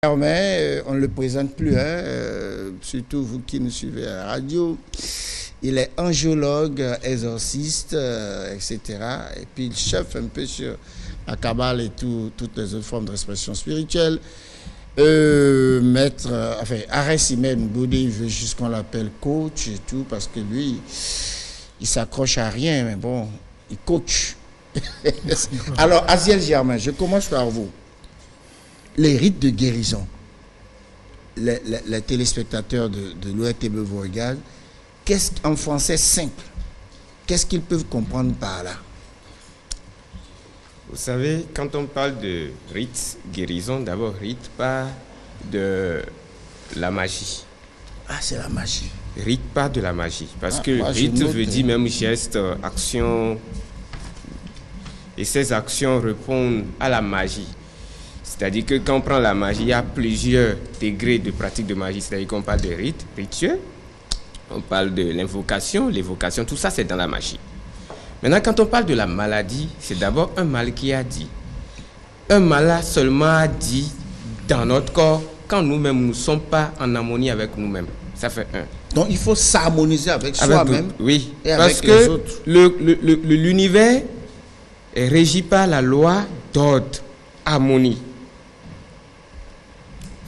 Mais on ne le présente plus, hein, surtout vous qui nous suivez à la radio. Il est angiologue, exorciste, etc. Et puis il chauffe un peu sur la Kabbale et toutes les autres formes d'expression spirituelle. Arès Imen Boudé, il veut juste qu'on l'appelle coach et tout, parce que lui, il s'accroche à rien, mais bon, il coach. Alors, Aziel Germain, je commence par vous. Les rites de guérison, les téléspectateurs de l'ORTB vous regardent, en français simple, qu'est-ce qu'ils peuvent comprendre par là? Vous savez, quand on parle de rite guérison, d'abord rite part de la magie. Ah, c'est la magie. Rite part de la magie, parce que rite veut dire même geste, action, et ces actions répondent à la magie. C'est-à-dire que quand on prend la magie, il y a plusieurs degrés de pratique de magie. C'est-à-dire qu'on parle de rite, rituel, on parle de l'invocation, l'évocation, tout ça c'est dans la magie. Maintenant, quand on parle de la maladie, c'est d'abord un mal qui a dit. Un malade seulement a dit dans notre corps quand nous-mêmes ne sommes pas en harmonie avec nous-mêmes. Ça fait un. Donc il faut s'harmoniser avec soi-même. Oui, et parce avec que les autres. L'univers est régi par la loi d'ordre, harmonie.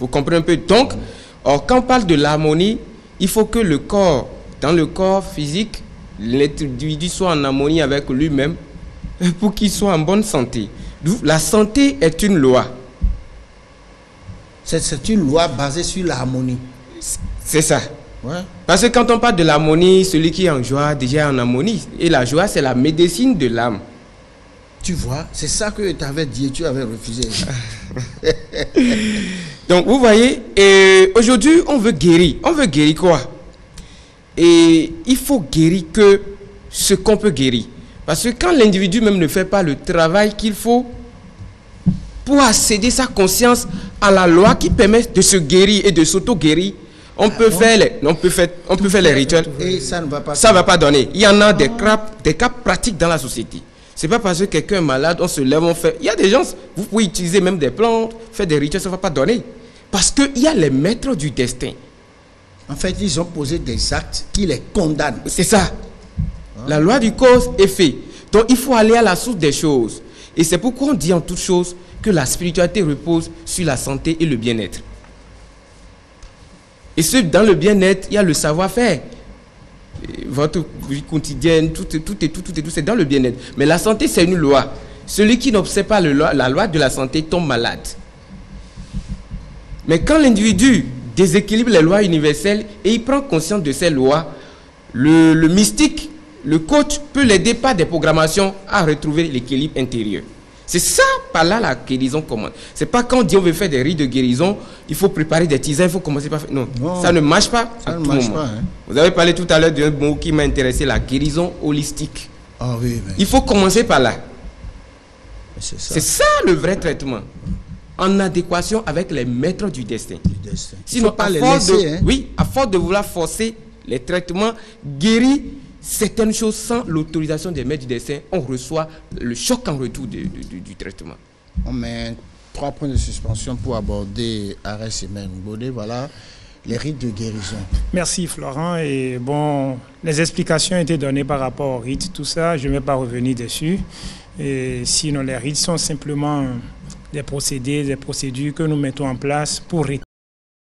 Vous comprenez un peu? Donc, quand on parle de l'harmonie, il faut que le corps, dans le corps physique, l'individu soit en harmonie avec lui-même pour qu'il soit en bonne santé. La santé est une loi. C'est une loi basée sur l'harmonie. C'est ça. Ouais. Parce que quand on parle de l'harmonie, celui qui est en joie, déjà en harmonie. Et la joie, c'est la médecine de l'âme. Tu vois, c'est ça que tu avais dit et tu avais refusé. Donc, vous voyez, aujourd'hui, on veut guérir. On veut guérir quoi? Et il faut guérir que ce qu'on peut guérir. Parce que quand l'individu même ne fait pas le travail qu'il faut pour accéder sa conscience à la loi qui permet de se guérir et de s'auto-guérir, on peut faire les rituels. Et ça ne va pas. Ça ne va pas donner. Il y en a des cas pratiques dans la société. C'est pas parce que quelqu'un est malade, on se lève, on fait. Il y a des gens, vous pouvez utiliser même des plantes, faire des rituels, ça ne va pas donner. Parce qu'il y a les maîtres du destin. En fait, ils ont posé des actes qui les condamnent. C'est ça. La loi du cause-effet. Donc, il faut aller à la source des choses. Et c'est pourquoi on dit en toute chose que la spiritualité repose sur la santé et le bien-être. Et dans le bien-être, il y a le savoir-faire. Votre vie quotidienne, tout, c'est dans le bien-être. Mais la santé, c'est une loi. Celui qui n'observe pas la loi de la santé tombe malade. Mais quand l'individu déséquilibre les lois universelles et il prend conscience de ces lois, le mystique, le coach peut l'aider par des programmations à retrouver l'équilibre intérieur. C'est ça, par là, la guérison commence. C'est pas quand on dit on veut faire des rites de guérison, il faut préparer des tisanes, il faut commencer par faire. Non, ça ne marche pas à tout moment. Hein. Vous avez parlé tout à l'heure d'un mot qui m'a intéressé, la guérison holistique. Ah oui, mais... Il faut commencer par là. C'est ça le vrai traitement. En adéquation avec les maîtres du destin. Sinon, pas les laisser, à force de vouloir forcer les traitements, guérir certaines choses sans l'autorisation des maîtres du destin, on reçoit le choc en retour du traitement. On met 3 points de suspension pour aborder Arès Imen Boudé. Voilà les rites de guérison. Merci Florent. Et bon, les explications ont été données par rapport aux rites, tout ça, je ne vais pas revenir dessus. Et sinon, les rites sont simplement des procédés, des procédures que nous mettons en place pour